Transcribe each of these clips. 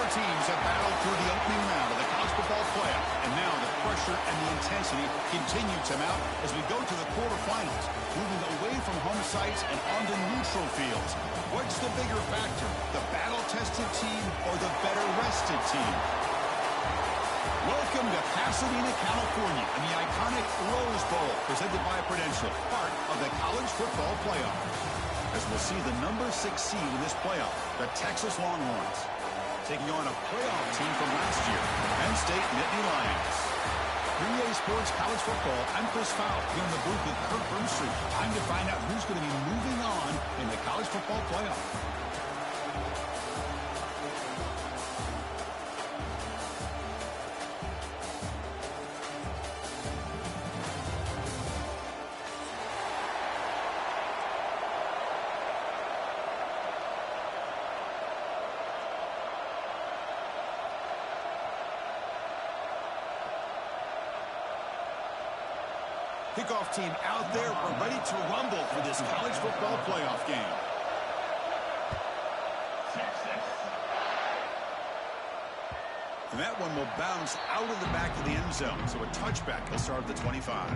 Four teams have battled through the opening round of the college football playoff, and now the pressure and the intensity continue to mount as we go to the quarterfinals, moving away from home sites and onto neutral fields. What's the bigger factor, the battle-tested team or the better-rested team? Welcome to Pasadena, California, and the iconic Rose Bowl, presented by Prudential, part of the college football playoff. As we'll see the number 6 seed in this playoff, the Texas Longhorns, taking on a playoff team from last year, Penn State Nittany Lions. 3A Sports College Football, I'm Chris Fowle, here in the booth with Kirk Burnstreet. Time to find out who's going to be moving on in the college football playoff. Kickoff team out there. We're ready to rumble for this college football playoff game. And that one will bounce out of the back of the end zone. So a touchback will start at the 25.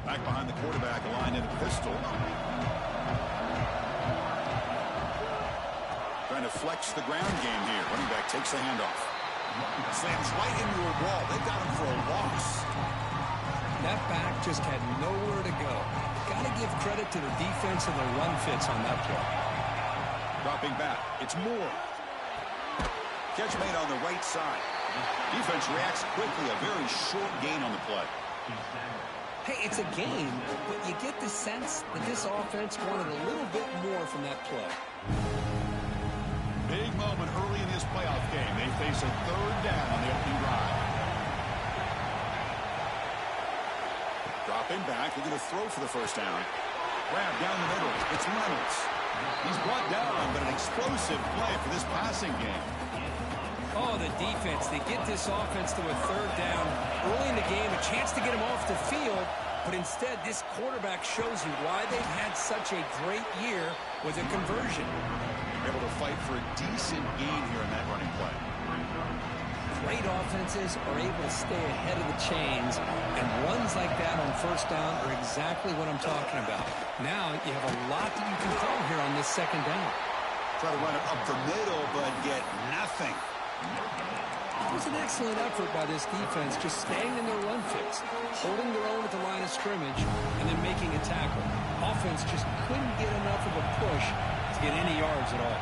Back behind the quarterback, aligned in a pistol. Trying to flex the ground game here. Running back takes the handoff. Slams right into a wall. They've got him for a loss. That back just had nowhere to go. Got to give credit to the defense and the run fits on that play. Dropping back. It's Moore. Catch made on the right side. Defense reacts quickly. A very short gain on the play. Hey, it's a game, but you get the sense that this offense wanted a little bit more from that play. Big moment early in this playoff game. They face a third down on the opening drive. Dropping back. They're going to throw for the first down. Grab down the middle. It's Reynolds. He's brought down, but an explosive play for this passing game. Oh, the defense. They get this offense to a third down early in the game. A chance to get him off the field. But instead, this quarterback shows you why they've had such a great year with a conversion. Able to fight for a decent gain here in that running play. Great offenses are able to stay ahead of the chains, and runs like that on first down are exactly what I'm talking about. Now you have a lot that you can throw here on this second down. Try to run it up the middle, but get nothing. It was an excellent effort by this defense, just staying in their run fits, holding their own at the line of scrimmage, and then making a tackle. Offense just couldn't get enough of a push to get any yards at all.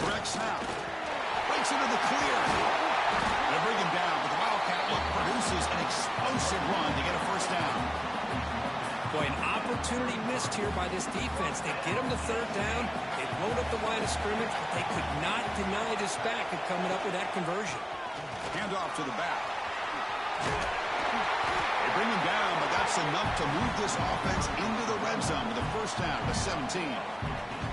Correct snap. Breaks into the clear. They bring him down, but the Wildcat look produces an explosive run to get a first down. Boy, an opportunity missed here by this defense. They get him to third down. They load up the line of scrimmage, but they could not deny this back of coming up with that conversion. Hand off to the back. They bring him down, but that's enough to move this offense into the red zone with a first down to 17.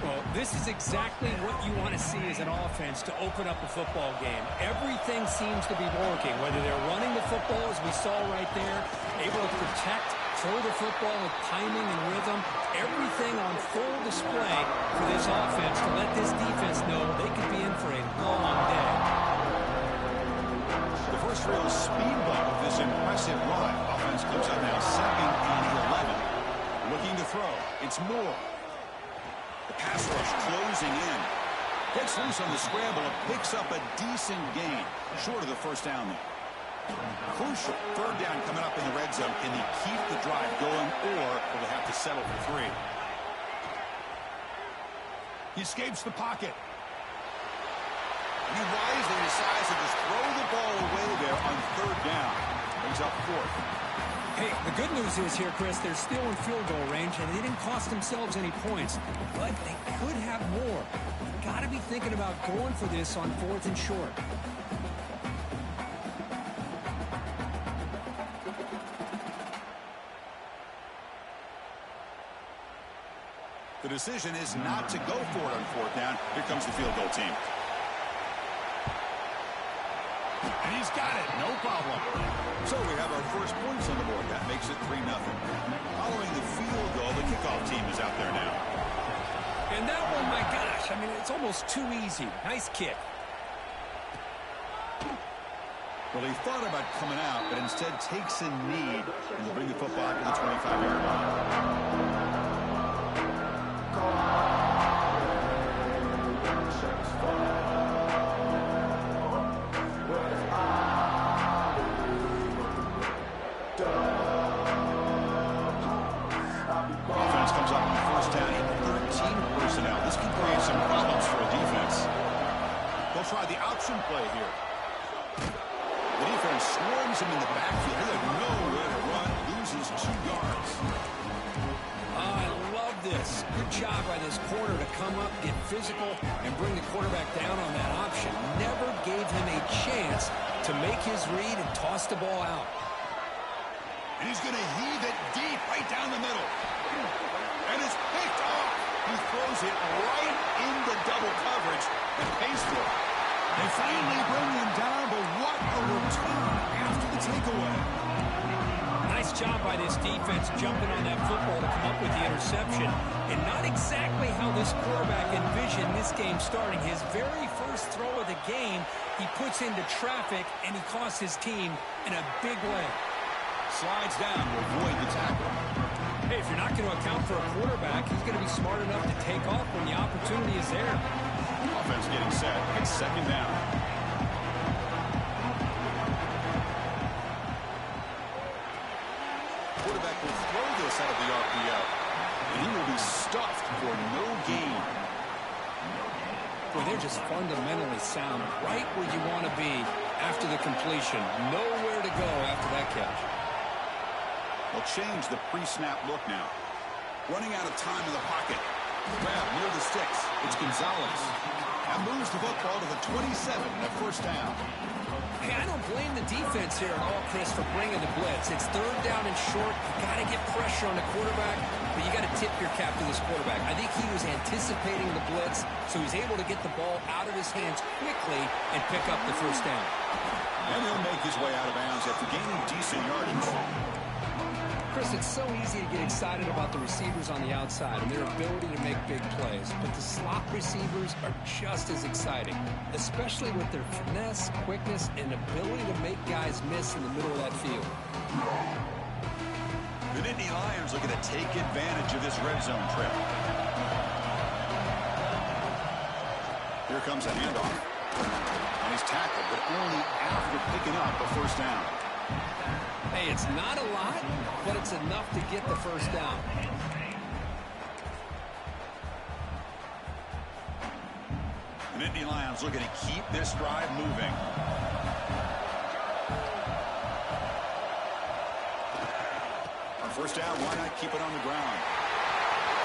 Well, this is exactly what you want to see as an offense to open up a football game. Everything seems to be working, whether they're running the football, as we saw right there, able to protect, throw the football with timing and rhythm, everything on full display for this offense to let this defense know they could be in for a long day. The first real speed bump of this impressive run. Offense comes up now 2nd and 11. Looking to throw. It's Moore. The pass rush closing in. Gets loose on the scramble and picks up a decent gain. Short of the first down there. Crucial. Third down coming up in the red zone. Can they keep the drive going, or will they have to settle for 3? He escapes the pocket. He wisely decides to just throw the ball away there on third down. Brings up 4th. Hey, the good news is here, Chris, they're still in field goal range, and they didn't cost themselves any points, but they could have more. Got to be thinking about going for this on 4th and short. The decision is not to go for it on 4th down. Here comes the field goal team. And he He's got it. No problem. So we have our first points on the board. That makes it 3-0. Following the field goal, the kickoff team is out there now. And that one, my gosh, I mean, it's almost too easy. Nice kick. Well, he thought about coming out, but instead takes a knee and will bring the football to the 25-yard line. Offense comes up on the first down in 13 personnel. This can create some problems for a defense. They'll try the option play here. The defense swarms him in the backfield. He had nowhere to run, loses 2 yards. I love this. Good job by this corner to come up, get physical, and bring the quarterback down on that option. Never gave him a chance to make his read and toss the ball out. And he's going to heave it deep right down the middle. And it's picked off. He throws it right into double coverage and pays for it. They finally bring him down, but what a return after the takeaway. Nice job by this defense jumping on that football to come up with the interception. And not exactly how this quarterback envisioned this game starting. His very first throw of the game, he puts into traffic, and he costs his team in a big way. Slides down to avoid the tackle. Hey, if you're not going to account for a quarterback, he's going to be smart enough to take off when the opportunity is there. Offense getting set. It's second down. Quarterback will throw this out of the RPO. And he will be stuffed for no gain. Boy, they're just fundamentally sound right where you want to be after the completion. Nowhere to go after that catch. They'll change the pre-snap look now. Running out of time in the pocket. Grab near the sticks. It's Gonzalez. And moves the football to the 27 at first down. Hey, I don't blame the defense here at all, Chris, for bringing the blitz. It's third down and short. You got to get pressure on the quarterback, but you got to tip your cap to this quarterback. I think he was anticipating the blitz, so he's able to get the ball out of his hands quickly and pick up the first down. And he'll make his way out of bounds after gaining decent yardage. Chris, it's so easy to get excited about the receivers on the outside and their ability to make big plays, but the slot receivers are just as exciting, especially with their finesse, quickness, and ability to make guys miss in the middle of that field. The Nittany Lions looking to take advantage of this red zone trip. Here comes a handoff. And he's tackled, but only after picking up a first down. Hey, it's not a lot, but it's enough to get the first down. The Nittany Lions looking to keep this drive moving. On first down, why not keep it on the ground?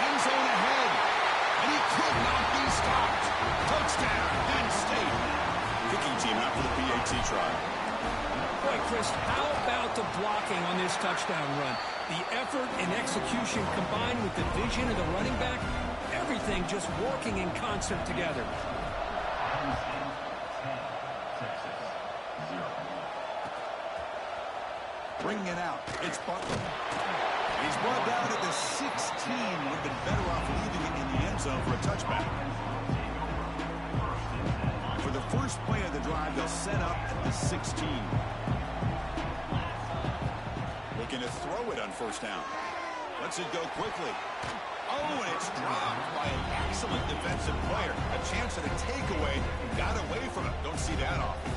End zone ahead, and he could not be stopped. Touchdown, Penn State. Kicking team out for the PAT try. Boy, Chris, how about the blocking on this touchdown run? The effort and execution combined with the vision of the running back, everything just working in concert together. Bringing it out, it's Butler. He's brought down at the 16. Would have been better off leaving it in the end zone for a touchback. For the first play of the drive, they'll set up at the 16. Looking to throw it on first down. Lets it go quickly. Oh, and it's dropped by an excellent defensive player. A chance at a takeaway. Got away from it. Don't see that often.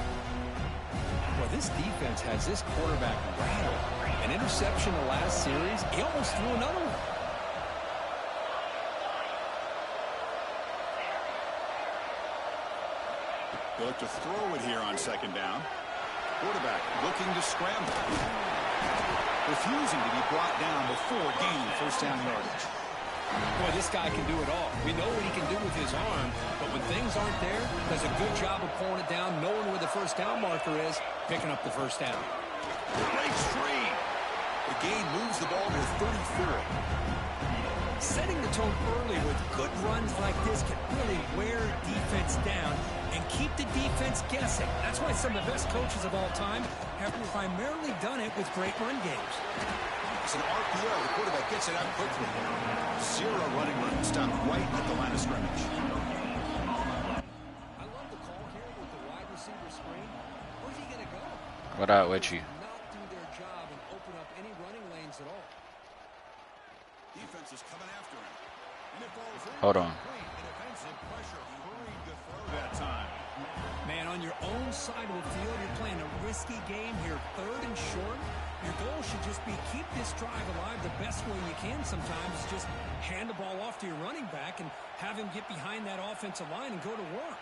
Well, this defense has this quarterback rattled. An interception the last series. He almost threw another one. They look to throw it here on second down. Quarterback looking to scramble. Refusing to be brought down before gaining first down yardage. Boy, this guy can do it all. We know what he can do with his arm, but when things aren't there, does a good job of pulling it down, knowing where the first down marker is, picking up the first down. Breaks free. The gain moves the ball to 34. Setting the tone early with good runs like this can really wear defense down and keep the defense guessing. That's why some of the best coaches of all time have primarily done it with great run games. It's an RPO. The quarterback gets it out quickly. Zero running room. Stopped right at the line of scrimmage. I love the call here with the wide receiver screen. Where's he going to go? What up with you? Not do their job and open up any running lanes at all. Defense is coming after him. And it falls in. Hold on. Defensive pressure hurried to throw that time. Man, on your own side of the field, you're playing a risky game here, 3rd and short. Your goal should just be keep this drive alive the best way you can sometimes is just hand the ball off to your running back and have him get behind that offensive line and go to work.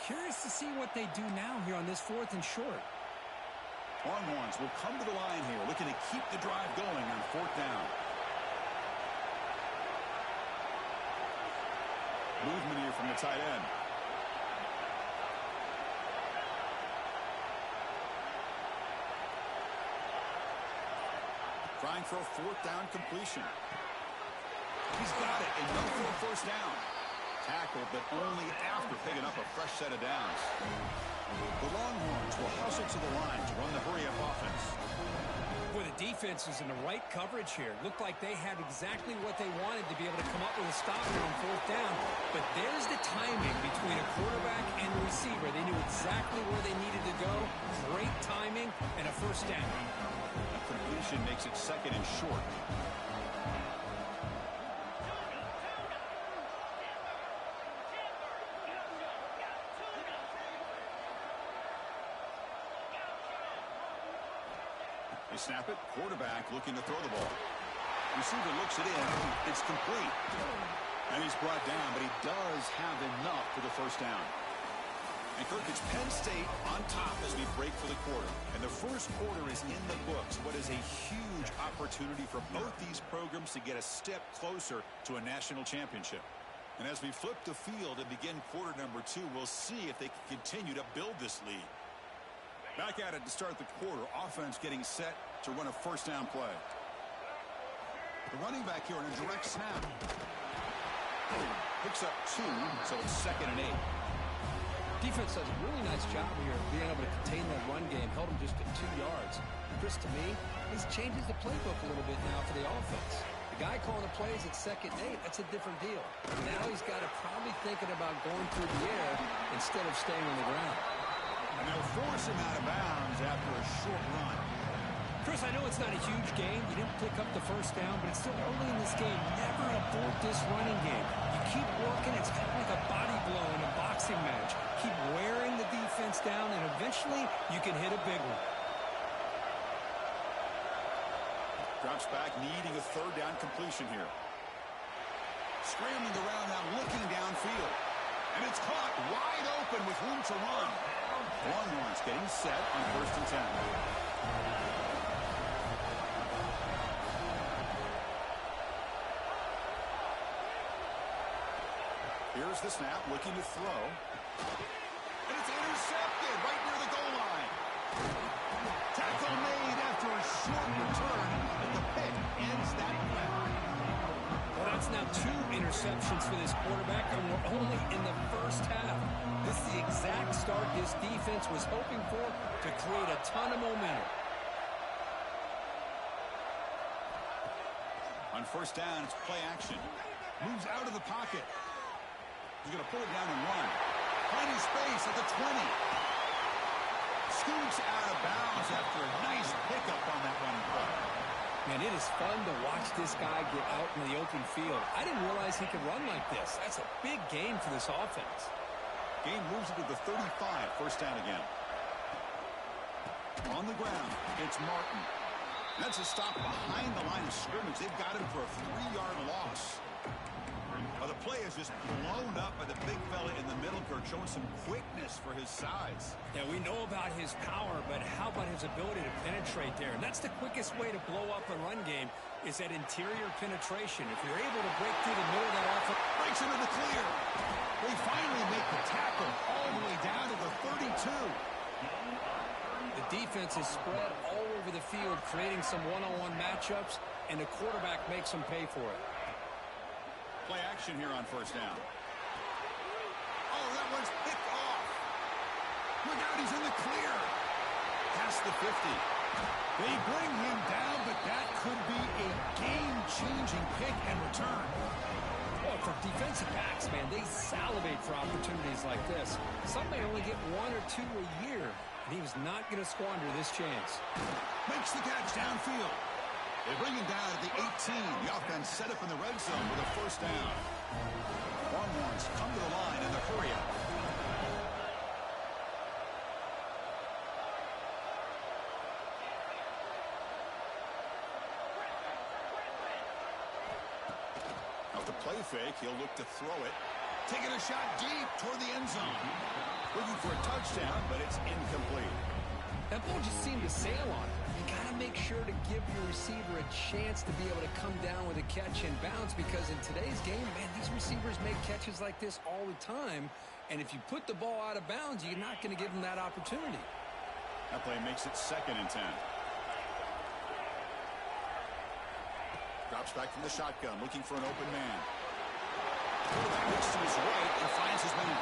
Curious to see what they do now here on this 4th and short. Longhorns will come to the line here, looking to keep the drive going on 4th down. Movement here from the tight end. Trying for a 4th down completion. He's got it, enough for a 1st down. Tackled, but only after picking up a fresh set of downs. The Longhorns will hustle to the line to run the hurry-up offense. Boy, the defense is in the right coverage here. Looked like they had exactly what they wanted to be able to come up with a stop here on 4th down. But there's the timing between a quarterback and the receiver. They knew exactly where they needed to go. Great timing and a 1st down. A completion makes it 2nd and short. They snap it. Quarterback looking to throw the ball. Receiver looks it in. It's complete. And he's brought down, but he does have enough for the 1st down. And Kirk, it's Penn State on top as we break for the quarter. And the 1st quarter is in the books. What is a huge opportunity for both these programs to get a step closer to a national championship. And as we flip the field and begin quarter number 2, we'll see if they can continue to build this lead. Back at it to start the quarter. Offense getting set to run a 1st down play. The running back here on a direct snap. Picks up 2, so it's 2nd and 8. Defense does a really nice job here of being able to contain that run game. Held him just at 2 yards. Chris, to me, this changes the playbook a little bit now for the offense. The guy calling the plays at 2nd and 8, that's a different deal. Now he's got to probably thinking about going through the air instead of staying on the ground. And they'll force him out of bounds after a short run. Chris, I know it's not a huge game. You didn't pick up the 1st down, but it's still early in this game. Never abort this running game. You keep working. It's kind of like a body blow in a boxing match. Keep wearing the defense down, and eventually you can hit a big one. Drops back, needing a 3rd down completion here. Scrambling around now, looking downfield. And it's caught wide open with room to run. Longhorns getting set on 1st and 10. Here's the snap, looking to throw. And it's intercepted right near the goal line. Tackle made after a short return, and the pick ends that play. Well, that's now 2 interceptions for this quarterback, and we're only in the 1st half. This is the exact start this defense was hoping for to create a ton of momentum. On 1st down, it's play action. Moves out of the pocket. He's going to pull it down and run. Finding space at the 20. Scoots out of bounds after a nice pickup on that running play. Man, it is fun to watch this guy get out in the open field. I didn't realize he could run like this. That's a big gain for this offense. Game moves it to the 35. 1st down again. On the ground, it's Martin. That's a stop behind the line of scrimmage. They've got him for a 3-yard loss. The play is just blown up by the big fella in the middle, Kirk, showing some quickness for his size. Yeah, we know about his power, but how about his ability to penetrate there? And that's the quickest way to blow up a run game is that interior penetration. If you're able to break through the middle of that offense. Breaks into the clear. They finally make the tackle all the way down to the 32. The defense is spread all over the field, creating some one-on-one matchups, and the quarterback makes them pay for it. Play action here on first down. Oh, that one's picked off. Look out, he's in the clear. Past the 50. They bring him down, but that could be a game-changing pick and return. Well, for defensive backs, man, they salivate for opportunities like this. Some may only get 1 or 2 a year, and he was not going to squander this chance. Makes the catch downfield. They bring him down at the 18. The offense set up in the red zone with a first down. Longhorns come to the line in the hurry up. Play fake, he'll look to throw it. Taking a shot deep toward the end zone. Looking for a touchdown, but it's incomplete. That ball just seemed to sail on it. You got to make sure to give your receiver a chance to be able to come down with a catch and bounce, because in today's game, man, these receivers make catches like this all the time, and if you put the ball out of bounds, you're not going to give them that opportunity. That play makes it 2nd and 10. Drops back from the shotgun, looking for an open man. Quarterback looks to his right and finds his man.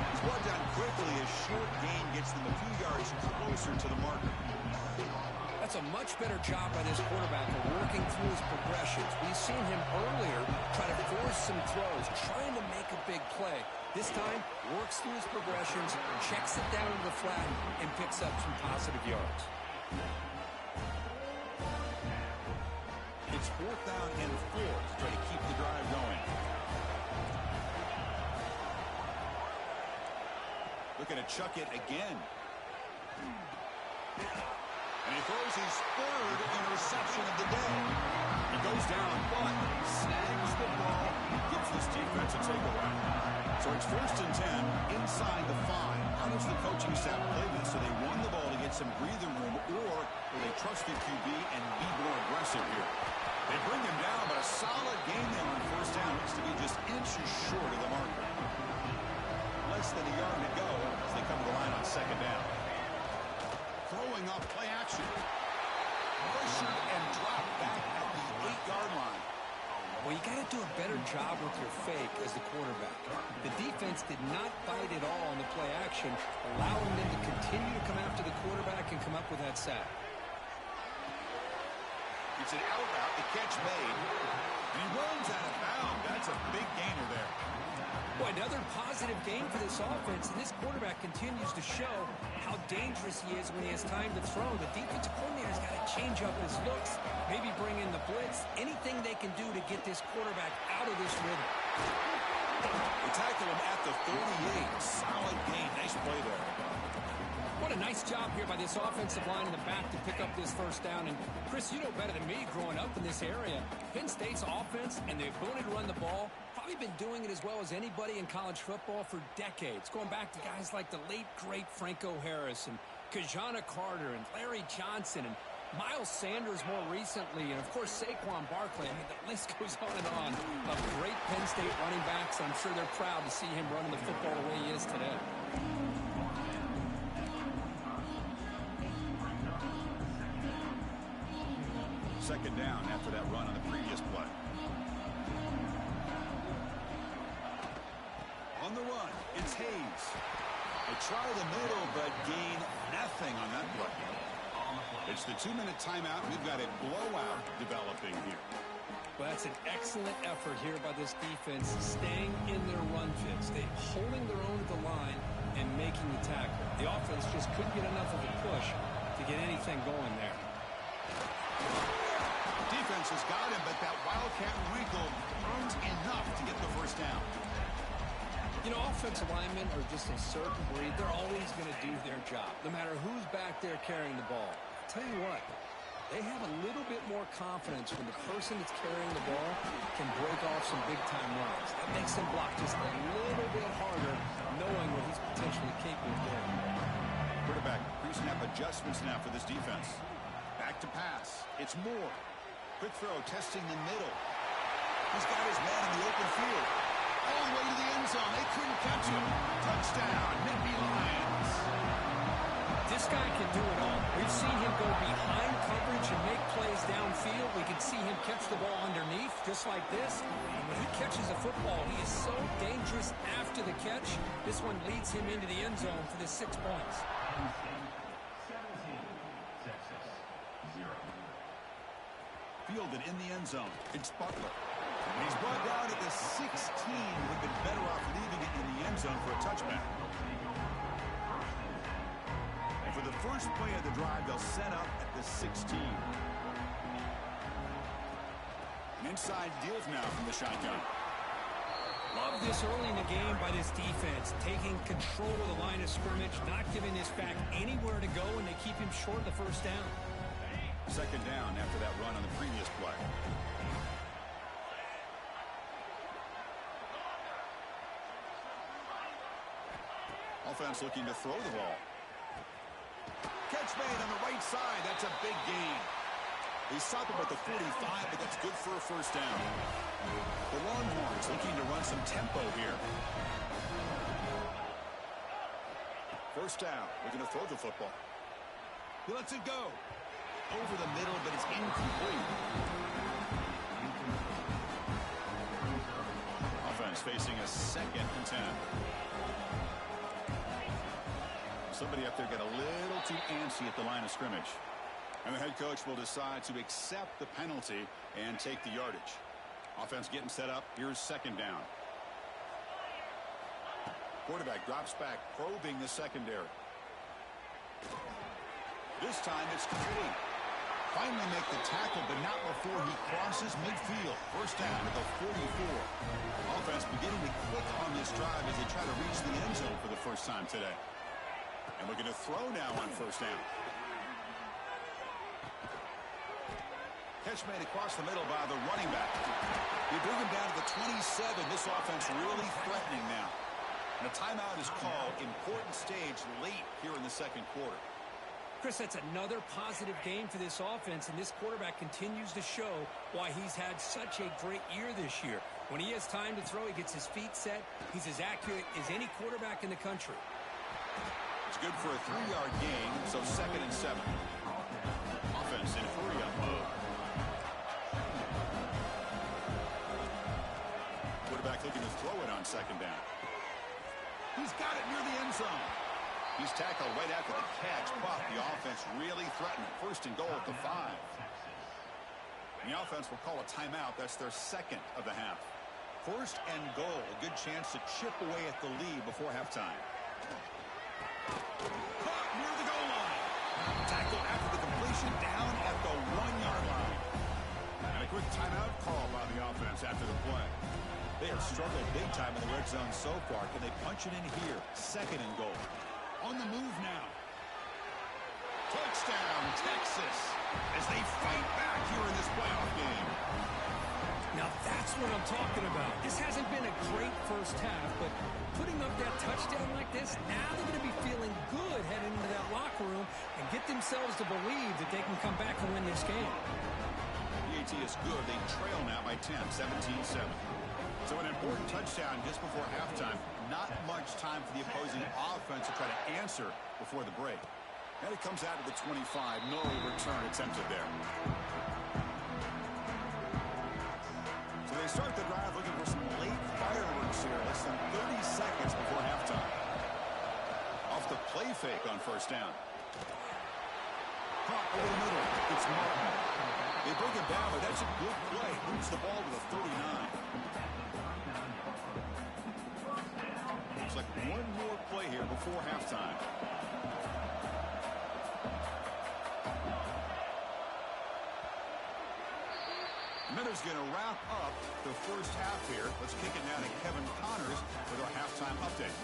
He's brought down quickly as short gain gets them a few yards closer to the marker. That's a much better job by this quarterback of working through his progressions. We've seen him earlier try to force some throws, trying to make a big play. This time, works through his progressions, checks it down to the flat, and picks up some positive yards. It's 4th down and 4 to try to keep the drive going. Looking to chuck it again. And he throws his 3rd interception of the day. He goes down, but snags the ball, gives this defense a takeaway. So it's 1st and 10 inside the 5. How does the coaching staff play this? So they won the ball to get some breathing room, or will they trust the QB and be more aggressive here? They bring him down, but a solid game there on first down. Looks to be just inches short of the marker. Less than a yard to go as they come to the line on 2nd down. Throwing off play action. Pressured and dropped back at the 8-yard line. Well, you got to do a better job with your fake as the quarterback. The defense did not bite at all on the play action, allowing them to continue to come after the quarterback and come up with that sack. It's an out route, the catch made. And he runs out of bounds. That's a big gainer there. Boy, another positive game for this offense, and this quarterback continues to show how dangerous he is when he has time to throw. The defensive coordinator's got to change up his looks, maybe bring in the blitz, anything they can do to get this quarterback out of this rhythm. They tackle him at the 38. Solid gain. Nice play there. What a nice job here by this offensive line in the back to pick up this first down. And, Chris, you know better than me growing up in this area. Penn State's offense and the ability to run the ball, probably been doing it as well as anybody in college football for decades, going back to guys like the late, great Franco Harris and Kajana Carter and Larry Johnson and Miles Sanders more recently, and, of course, Saquon Barkley. I mean, the list goes on and on of great Penn State running backs. I'm sure they're proud to see him running the football the way he is today. 2nd down after that run on the previous play. On the run, it's Hayes. They try the middle, but gain nothing on that play. It's the 2-minute timeout. We've got a blowout developing here. Well, that's an excellent effort here by this defense, staying in their run fits. They holding their own at the line and making the tackle. The offense just couldn't get enough of a push to get anything going there. Defense has got him, but that Wildcat wrinkle earns enough to get the first down. You know, offensive linemen are just a certain breed. They're always going to do their job, no matter who's back there carrying the ball. I'll tell you what, they have a little bit more confidence when the person that's carrying the ball can break off some big-time runs. That makes them block just a little bit harder, knowing what he's potentially capable of doing. Quarterback pre-snap adjustments now for this defense. Back to pass. It's Moore. Quick throw, testing the middle. He's got his man in the open field. All the way to the end zone. They couldn't catch him. Touchdown, Nittany Lions. This guy can do it all. We've seen him go behind coverage and make plays downfield. We can see him catch the ball underneath, just like this. And when he catches a football, he is so dangerous after the catch. This one leads him into the end zone for the 6 points. Fielded in the end zone. It's Butler. And he's brought down at the 16. Would have been better off leaving it in the end zone for a touchback. And for the first play of the drive, they'll set up at the 16. An inside deal now from the shotgun. Love this early in the game by this defense, taking control of the line of scrimmage, not giving this back anywhere to go, and they keep him short of the first down. Second down after that run on the previous play. Offense looking to throw the ball. Catch made on the right side. That's a big gain. They stop him at the 45, but that's good for a first down. The Longhorns looking to run some tempo here. First down. Looking to throw the football. He lets it go. Over the middle, but it's incomplete. Offense facing a 2nd and 10. Somebody up there got a little too antsy at the line of scrimmage. And the head coach will decide to accept the penalty and take the yardage. Offense getting set up. Here's second down. Quarterback drops back, probing the secondary. This time it's complete. Finally make the tackle, but not before he crosses midfield. First down at the 44. Offense beginning to click on this drive as they try to reach the end zone for the first time today. And looking to throw now on first down. Catch made across the middle by the running back. You bring him down to the 27. This offense really threatening now. And a timeout is called. Important stage late here in the second quarter. Chris, that's another positive game for this offense, and this quarterback continues to show why he's had such a great year this year. When he has time to throw, he gets his feet set. He's as accurate as any quarterback in the country. It's good for a 3-yard gain, so 2nd and 7. Offense in hurry-up mode. Quarterback looking to throw it on second down. He's got it near the end zone. He's tackled right after the catch, but the offense really threatening. First and goal at the 5. And the offense will call a timeout. That's their 2nd of the half. First and goal. A good chance to chip away at the lead before halftime. Caught near the goal line. Tackle after the completion down at the 1-yard line. And a quick timeout call by the offense after the play. They have struggled big time in the red zone so far. Can they punch it in here? 2nd and goal. On the move now. Touchdown, Texas, as they fight back here in this playoff game. Now that's what I'm talking about. This hasn't been a great first half, but putting up that touchdown like this, now they're going to be feeling good heading into that locker room and get themselves to believe that they can come back and win this game. PAT is good. They trail now by 10, 17-7. So an important touchdown just before halftime. Not much time for the opposing offense to try to answer before the break. And it comes out of the 25. No return attempted there. So they start the drive looking for some late fireworks here. Less than 30 seconds before halftime. Off the play fake on first down. Caught over the middle. It's Martin. They bring him down, but that's a good play. Moves the ball to the 39. Looks like one more play here before halftime. Minutes going to wrap up the first half here. Let's kick it down to Kevin Connors with our halftime update.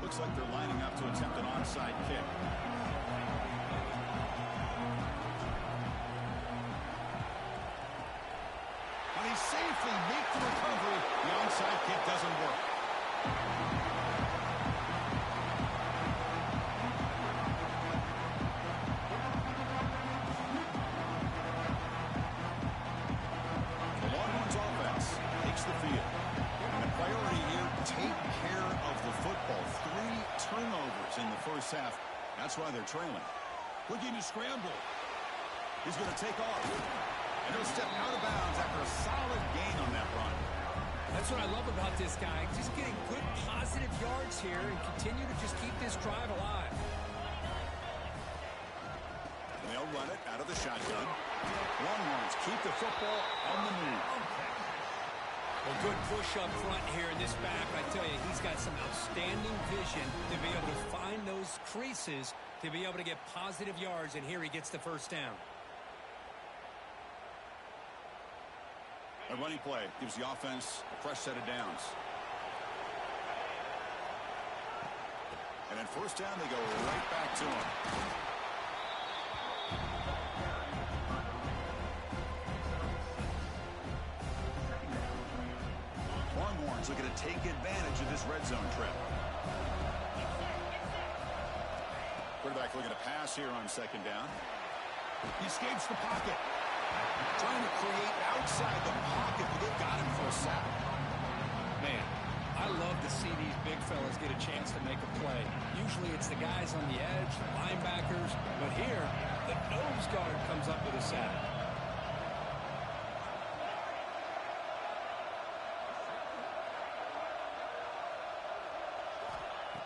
Looks like they're lining up to attempt an onside kick. And he safely makes the recovery. The onside kick doesn't work. The Longhorns offense takes the field. And the priority here, take care of the football. 3 turnovers in the first half. That's why they're trailing. Looking to scramble. He's going to take off. And he'll step out of bounds after a solid gain on that run. That's what I love about this guy. Just getting good positive yards here and continue to just keep this drive alive. They'll run it out of the shotgun. Longhorns keep the football on the move. Well, good push up front here in this back. I tell you, he's got some outstanding vision to be able to find those creases to be able to get positive yards, and here he gets the first down. A running play gives the offense a fresh set of downs. And then first down, they go right back to him. Longhorns looking to take advantage of this red zone trip. Quarterback looking to pass here on second down. He escapes the pocket. Trying to create outside the pocket, but they've got him for a sack. Man, I love to see these big fellas get a chance to make a play. Usually it's the guys on the edge, the linebackers, but here, the nose guard comes up with a sack.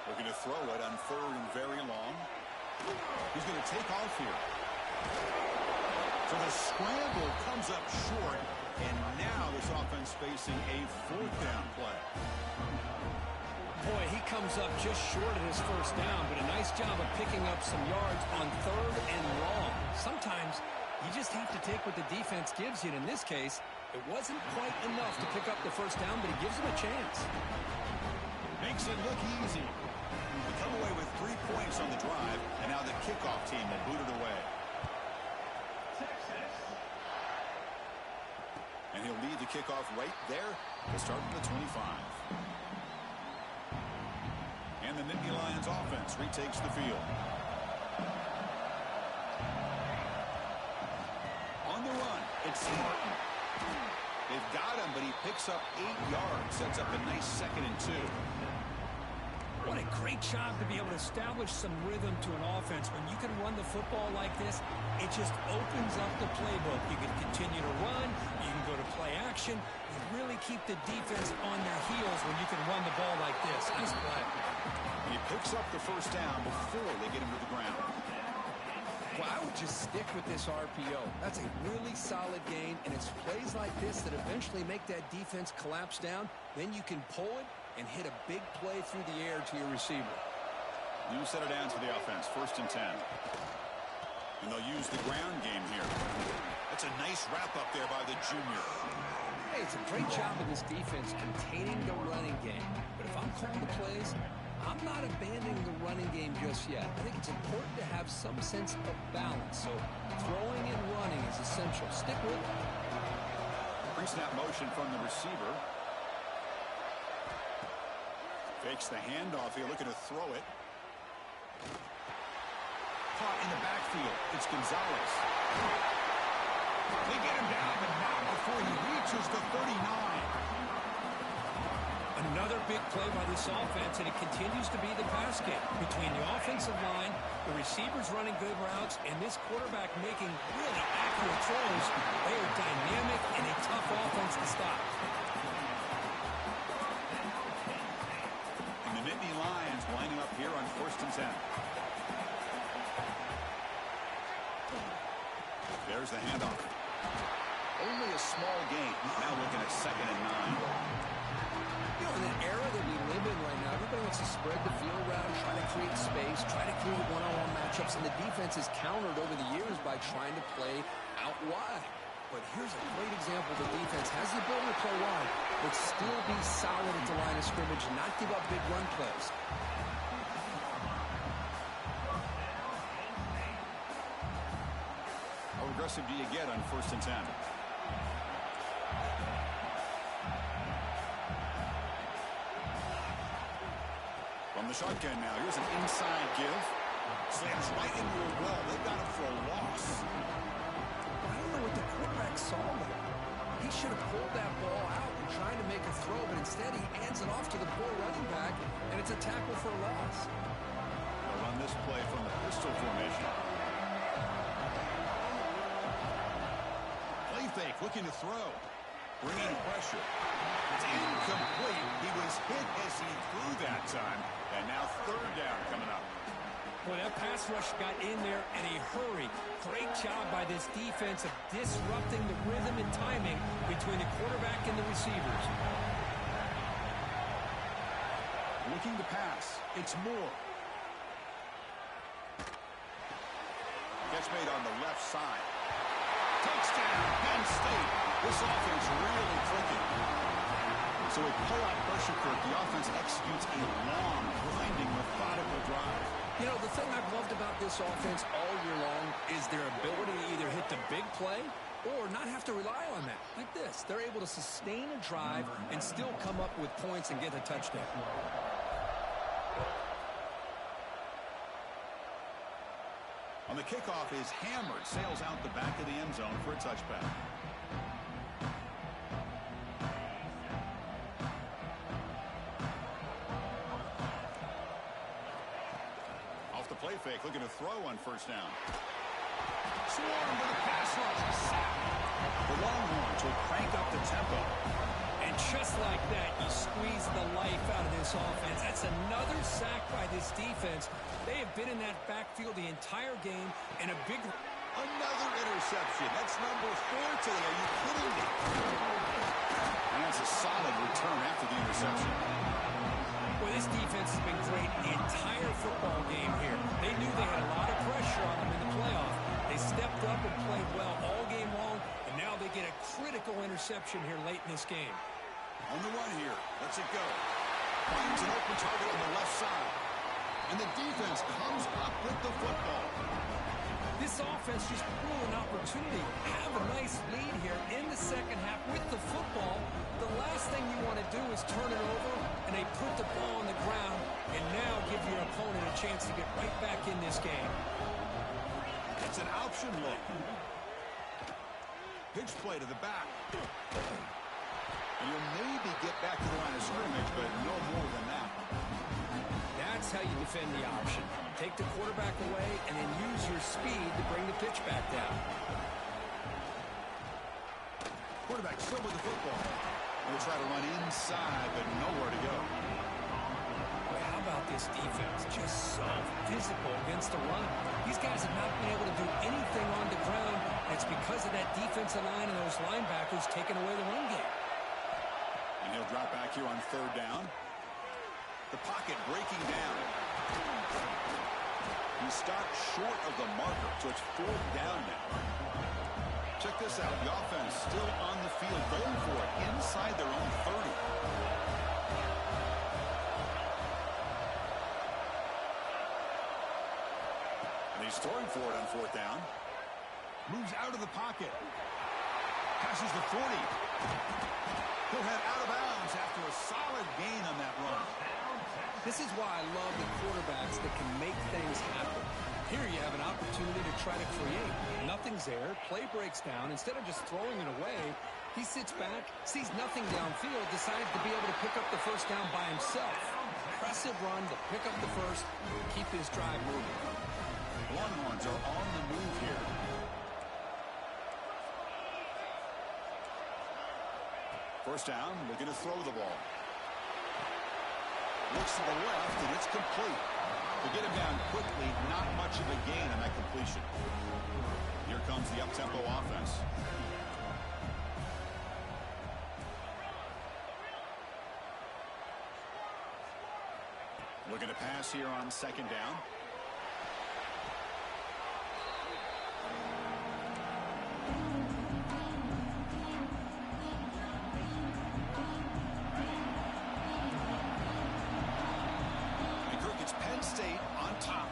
Looking to throw it on third and very long. He's going to take off here. So the scramble comes up short, and now this offense facing a fourth down play. Boy, he comes up just short of his first down, but a nice job of picking up some yards on third and long. Sometimes you just have to take what the defense gives you, and in this case, it wasn't quite enough to pick up the first down, but it gives him a chance. Makes it look easy. They come away with 3 points on the drive, and now the kickoff team will boot it away. And he'll lead the kickoff right there to start at the 25. And the Nittany Lions offense retakes the field. On the run, it's Martin. They've got him, but he picks up 8 yards. Sets up a nice 2nd and 2. What a great job to be able to establish some rhythm to an offense. When you can run the football like this, it just opens up the playbook. You can continue to run. You can go to play action. You really keep the defense on their heels when you can run the ball like this. Nice play. He picks up the first down before they get him to the ground. Well, I would just stick with this RPO. That's a really solid gain, and it's plays like this that eventually make that defense collapse down. Then you can pull it and hit a big play through the air to your receiver. New set of downs for the offense, 1st and 10. And they'll use the ground game here. That's a nice wrap-up there by the junior. Hey, it's a great job of this defense containing the running game. But if I'm calling the plays, I'm not abandoning the running game just yet. I think it's important to have some sense of balance. So throwing and running is essential. Stick with it. Pre-snap motion from the receiver. Fakes the handoff here, looking to throw it. Caught in the backfield. It's Gonzalez. They get him down, but not before he reaches the 39. Another big play by this offense, and it continues to be the pass game between the offensive line, the receivers running good routes, and this quarterback making really accurate throws. They are dynamic and a tough offense to stop. And the Nittany Lions lining up here on 1st and 10. There's the handoff. Only a small gain. Now looking at 2nd and 9. You know, in an era that we live in right now, everybody wants to spread the field around, try to create space, try to create one-on-one matchups, and the defense is countered over the years by trying to play out wide. But here's a great example. The defense has the ability to play wide, but still be solid at the line of scrimmage and not give up big run plays. How aggressive do you get on 1st and 10? From the shotgun now. Here's an inside give. Slams right into a wall. They've got him for a loss. I don't know what the quarterback saw there. He should have pulled that ball out and trying to make a throw, but instead he hands it off to the poor running back, and it's a tackle for a loss. They'll run this play from the fake, looking to throw. Bringing pressure. It's incomplete. He was hit as he threw that time. And now third down coming up. Well, that pass rush got in there in a hurry. Great job by this defense of disrupting the rhythm and timing between the quarterback and the receivers. Looking to pass. It's Moore. Gets made on the left side. Touchdown, Penn State. This offense really clicking. So a pull-out pressure for the offense executes a long, grinding, methodical drive. You know, the thing I've loved about this offense all year long is their ability to either hit the big play or not have to rely on that. Like this. They're able to sustain a drive and still come up with points and get a touchdown. On the kickoff is hammered, sails out the back of the end zone for a touchback. Off the play fake, looking to throw on first down. Swarm with a pass rush, sack. The Longhorns will crank up the tempo. And just like that, you squeeze the life out of this offense. That's another sack by this defense. They have been in that backfield the entire game, and a big... Another interception. That's number 4 today. Are you kidding me? And that's a solid return after the interception. Well, this defense has been great the entire football game here. They knew they had a lot of pressure on them in the playoff. They stepped up and played well all game long, and now they get a critical interception here late in this game. On the run here. Lets it go. Finds an open target on the left side. And the defense comes up with the football. This offense just blew an opportunity. Have a nice lead here in the second half with the football. The last thing you want to do is turn it over, and they put the ball on the ground and now give your opponent a chance to get right back in this game. It's an option look. Pitch play to the back. And you'll maybe get back to the line of scrimmage, but no more than that. That's how you defend the option. Take the quarterback away and then use your speed to bring the pitch back down. Quarterback still with the football. They'll try to run inside, but nowhere to go. Well, how about this defense? Just so physical against the run. These guys have not been able to do anything on the ground. It's because of that defensive line and those linebackers taking away the run game. And he'll drop back here on third down. The pocket breaking down. He stopped short of the marker, so it's fourth down now. Check this out. The offense still on the field, going for it inside their own 30. And he's throwing for it on fourth down. Moves out of the pocket. Passes the 40. He'll head out of bounds after a solid gain on that run. This is why I love the quarterbacks that can make things happen. Here you have an opportunity to try to create. Nothing's there. Play breaks down. Instead of just throwing it away, he sits back, sees nothing downfield, decides to be able to pick up the first down by himself. Impressive run to pick up the first and keep his drive moving. Longhorns are on the move here. First down, looking to throw the ball. Looks to the left, and it's complete. To get him down quickly, not much of a gain on that completion. Here comes the up-tempo offense. Looking to pass here on second down.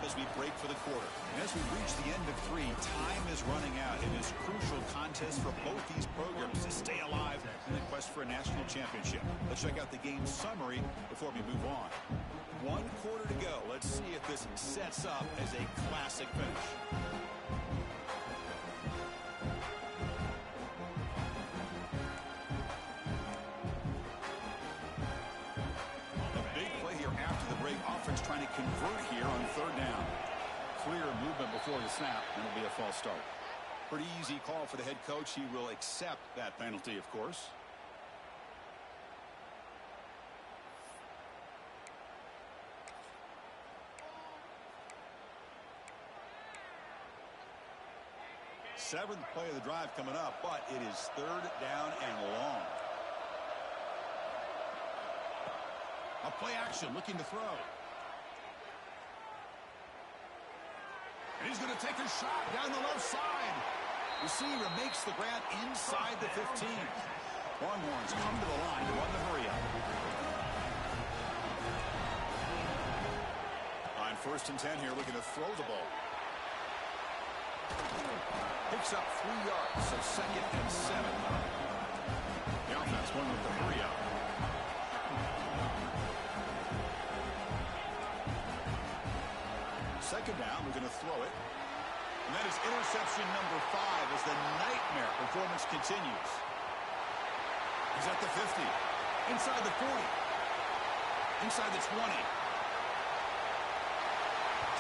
As we break for the quarter. And as we reach the end of 3, time is running out in this crucial contest for both these programs to stay alive in the quest for a national championship. Let's check out the game summary before we move on. 1 quarter to go. Let's see if this sets up as a classic finish. Offense trying to convert here on third down. Clear movement before the snap, and it'll be a false start. Pretty easy call for the head coach. He will accept that penalty, of course. Seventh play of the drive coming up, but it is third down and long. A play action looking to throw. And he's going to take a shot down the left side. Receiver makes the grab inside the 15. Longhorns come to the line to run the hurry up. On 1st and 10 here, looking to throw the ball. Picks up 3 yards, so 2nd and 7. The offense going with the hurry up. Second down, we're going to throw it. And that is interception number 5 as the nightmare performance continues. He's at the 50. Inside the 40. Inside the 20.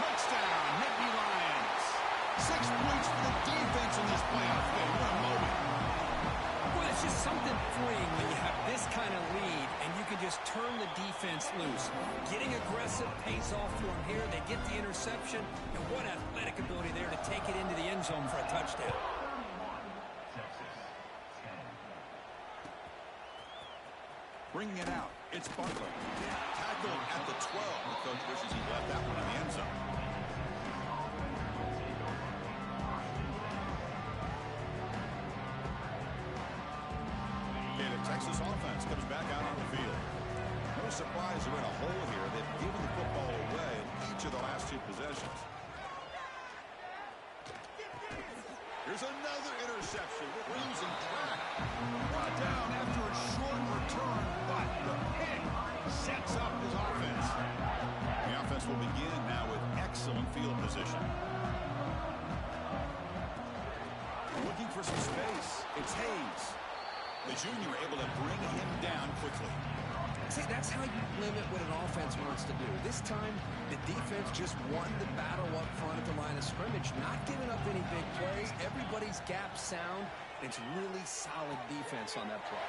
Touchdown, Nittany Lions. 6 points for the defense in this playoff game. What a moment. Well, it's just something freeing when you have this kind of lead and you can just turn the defense loose. Getting aggressive pays off for them here. They get the interception, and what athletic ability there to take it into the end zone for a touchdown. Bringing it out, it's Butler. Tackled at the 12. The coach wishes he left that one in the end zone. Okay, the Texas offense comes back out on the field. No surprise they're in a hole here. They've given the football away in each of the last 2 possessions. Here's another interception. Losing track. Brought down after a short return, but the pick sets up his offense. The offense will begin now with excellent field position. Looking for some space. It's Hayes. The junior able to bring him down quickly. See, that's how you limit what an offense wants to do. This time, the defense just won the battle up front at the line of scrimmage, not giving up any big plays. Everybody's gap sound. It's really solid defense on that play.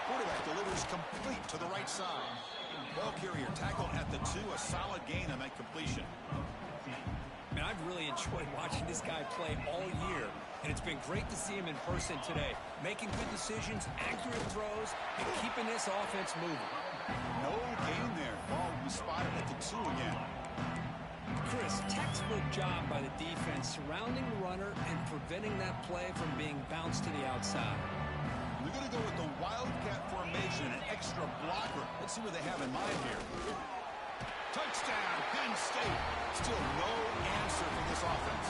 Quarterback delivers complete to the right side. Ball carrier tackled at the 2. A solid gain on that completion. Man, I've really enjoyed watching this guy play all year, and it's been great to see him in person today. Making good decisions, accurate throws, and keeping this offense moving. No gain there. Ball will be spotted at the 2 again. Chris, textbook job by the defense surrounding the runner and preventing that play from being bounced to the outside. They're going to go with the Wildcat formation, an extra blocker. Let's see what they have in mind here. Touchdown, Penn State. Still no answer from this offense.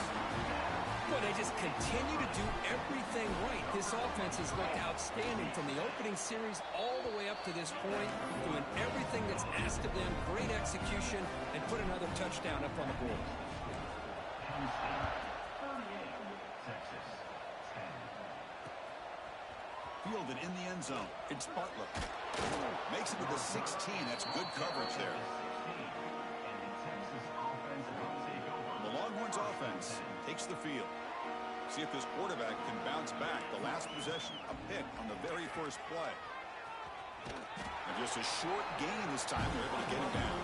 Well, they just continue to do everything right. This offense has looked outstanding from the opening series all the way up to this point, doing everything that's asked of them, great execution, and put another touchdown up on the board. Fielded in the end zone. It's Butler. Makes it to the 16. That's good coverage there. The Longhorns offense takes the field. See if this quarterback can bounce back. The last possession, a pick on the very first play. And just a short gain this time. They're able to get him down.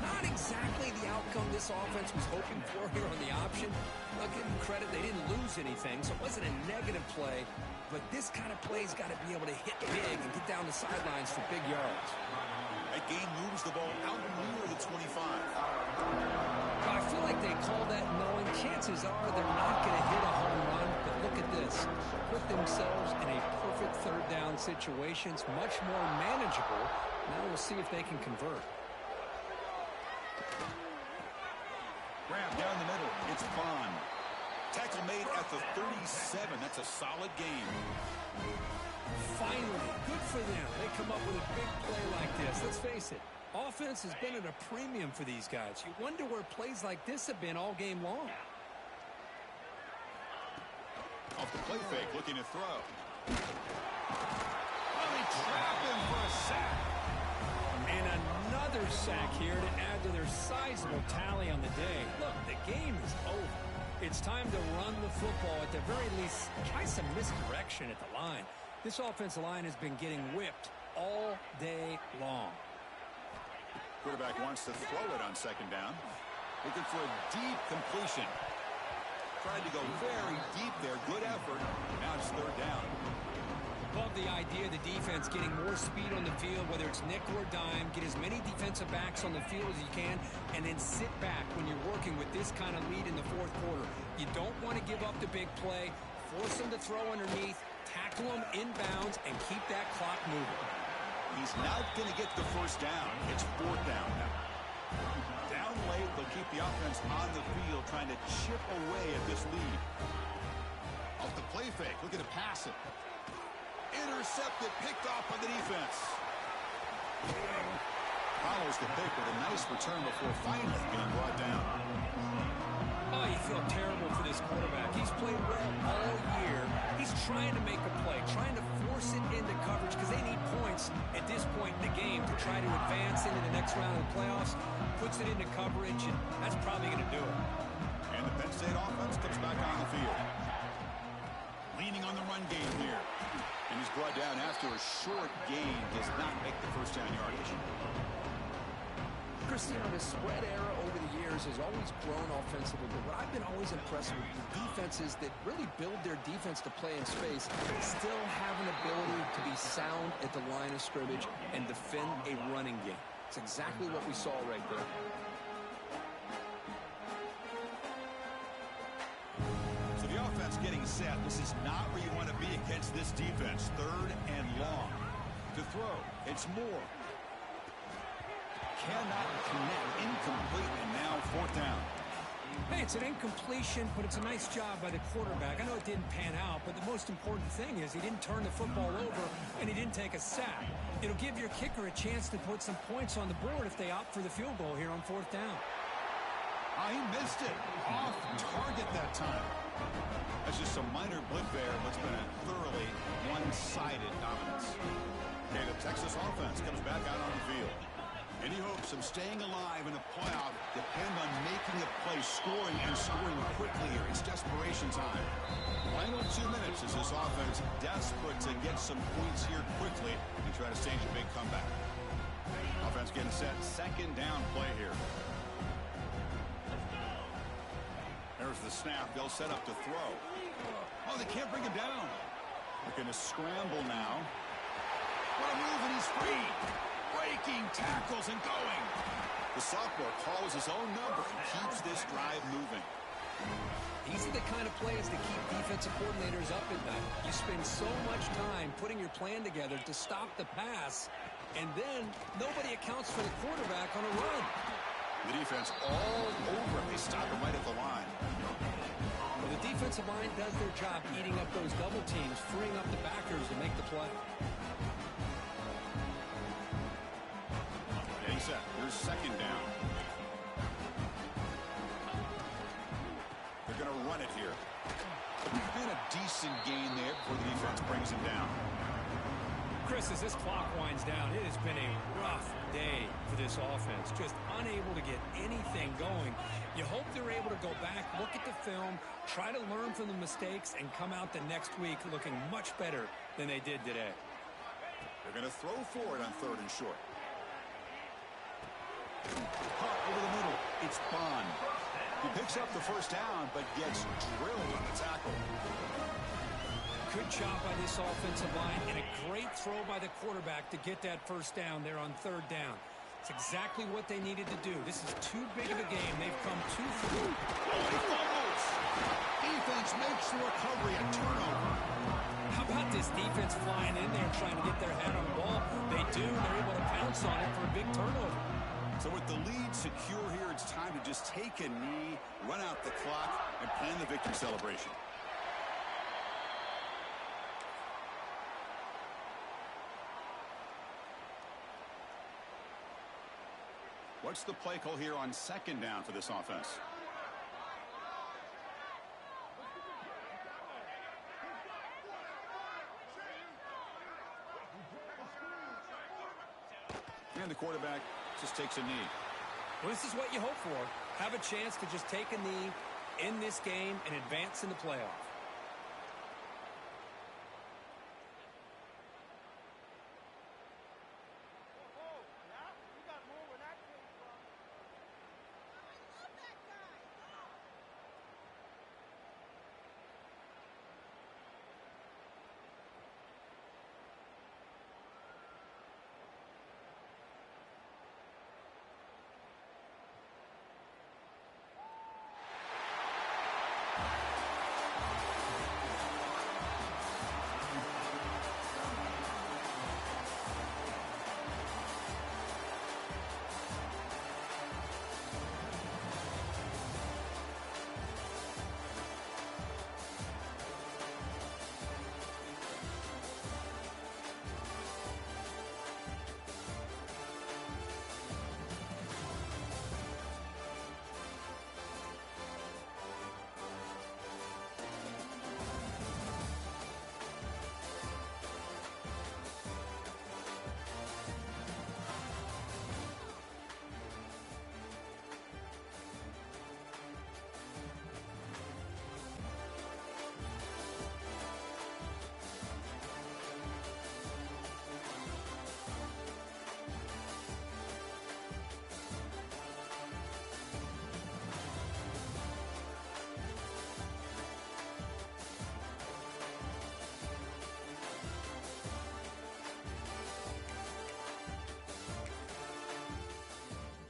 Not exactly the outcome this offense was hoping for here on the option. I'll give them credit, they didn't lose anything, so it wasn't a negative play. But this kind of play's got to be able to hit big and get down the sidelines for big yards. That gain moves the ball out near the 25. I feel like they call that knowing chances are they're not going to hit a home run, but look at this. Put themselves in a perfect third down situation. It's much more manageable. Now we'll see if they can convert. Grab down the middle. It's Bond. Tackle made at the 37. That's a solid game. Finally, good for them. They come up with a big play like this. Let's face it, offense has been at a premium for these guys. You wonder where plays like this have been all game long. Off the play fake, looking to throw. Oh, they trap him for a sack. And another sack here to add to their sizable tally on the day. Look, the game is over. It's it's time to run the football. At the very least, try some misdirection at the line. This offensive line has been getting whipped all day long. Quarterback wants to throw it on second down. Looking for a deep completion. Tried to go very deep there. Good effort. Now it's third down. Love the idea of the defense getting more speed on the field, whether it's nickel or dime. Get as many defensive backs on the field as you can, and then sit back when you're working with this kind of lead in the fourth quarter. You don't want to give up the big play. Force them to throw underneath, tackle them inbounds, and keep that clock moving. He's not going to get the first down. It's fourth down now. Down late, they'll keep the offense on the field trying to chip away at this lead. Off the play fake, looking to pass it. Intercepted, picked off by the defense. Follows the pick with a nice return before finally being brought down. Oh, you feel terrible for this quarterback. He's played well all year. He's trying to make a play, trying to force it into coverage because they need points at this point in the game to try to advance into the next round of the playoffs. Puts it into coverage, and that's probably going to do it. And the Penn State offense comes back on the field. Leaning on the run game here. And he's brought down after a short gain. Does not make the first down yardage. Chris, the spread era over the years has always grown offensively, but what I've been always impressed with the defenses that really build their defense to play in space still have an ability to be sound at the line of scrimmage and defend a running game. It's exactly what we saw right there. So the offense getting set. This is not where you want to be against this defense. Third and long. To throw, it's Moore. Cannot connect. Incomplete, and now fourth down. Hey, it's an incompletion, but it's a nice job by the quarterback. I know it didn't pan out, but the most important thing is he didn't turn the football over, and he didn't take a sack. It'll give your kicker a chance to put some points on the board if they opt for the field goal here on fourth down. He missed it. Off target that time. That's just a minor blip there. What's been a thoroughly one-sided dominance. Okay, the Texas offense comes back out on the field. Any hopes of staying alive in a playoff depend on making a play, scoring, and scoring quickly here. It's desperation time. Final 2 minutes as this offense desperate to get some points here quickly and try to stage a big comeback. Offense getting set. Second down play here. There's the snap. They'll set up to throw. Oh, they can't bring him down. They're going to scramble now. What a move, and he's free. Breaking tackles and going. The sophomore calls his own number and keeps this drive moving. These are the kind of plays that keep defensive coordinators up at night. You spend so much time putting your plan together to stop the pass, and then nobody accounts for the quarterback on a run. The defense all over him. They stop him right at the line. Well, the defensive line does their job eating up those double teams, freeing up the backers to make the play. Getting set. Here's second down. They're going to run it here. And a decent gain there before the defense brings him down. Chris, as this clock winds down, it has been a rough day for this offense. Just unable to get anything going. You hope they're able to go back, look at the film, try to learn from the mistakes, and come out the next week looking much better than they did today. They're going to throw for it on third and short. Caught over the middle. It's Bond. He picks up the first down, but gets drilled on the tackle. Good job by this offensive line, and a great throw by the quarterback to get that first down there on third down. It's exactly what they needed to do. This is too big of a game. They've come too far. He fumbles. Defense makes the recovery, a turnover. How about this defense flying in there trying to get their head on the ball? They do. They're able to pounce on it for a big turnover. So with the lead secure here, it's time to just take a knee, run out the clock, and plan the victory celebration. What's the play call here on second down for this offense? And the quarterback just takes a knee. Well, this is what you hope for. Have a chance to just take a knee, end this game and advance in the playoff.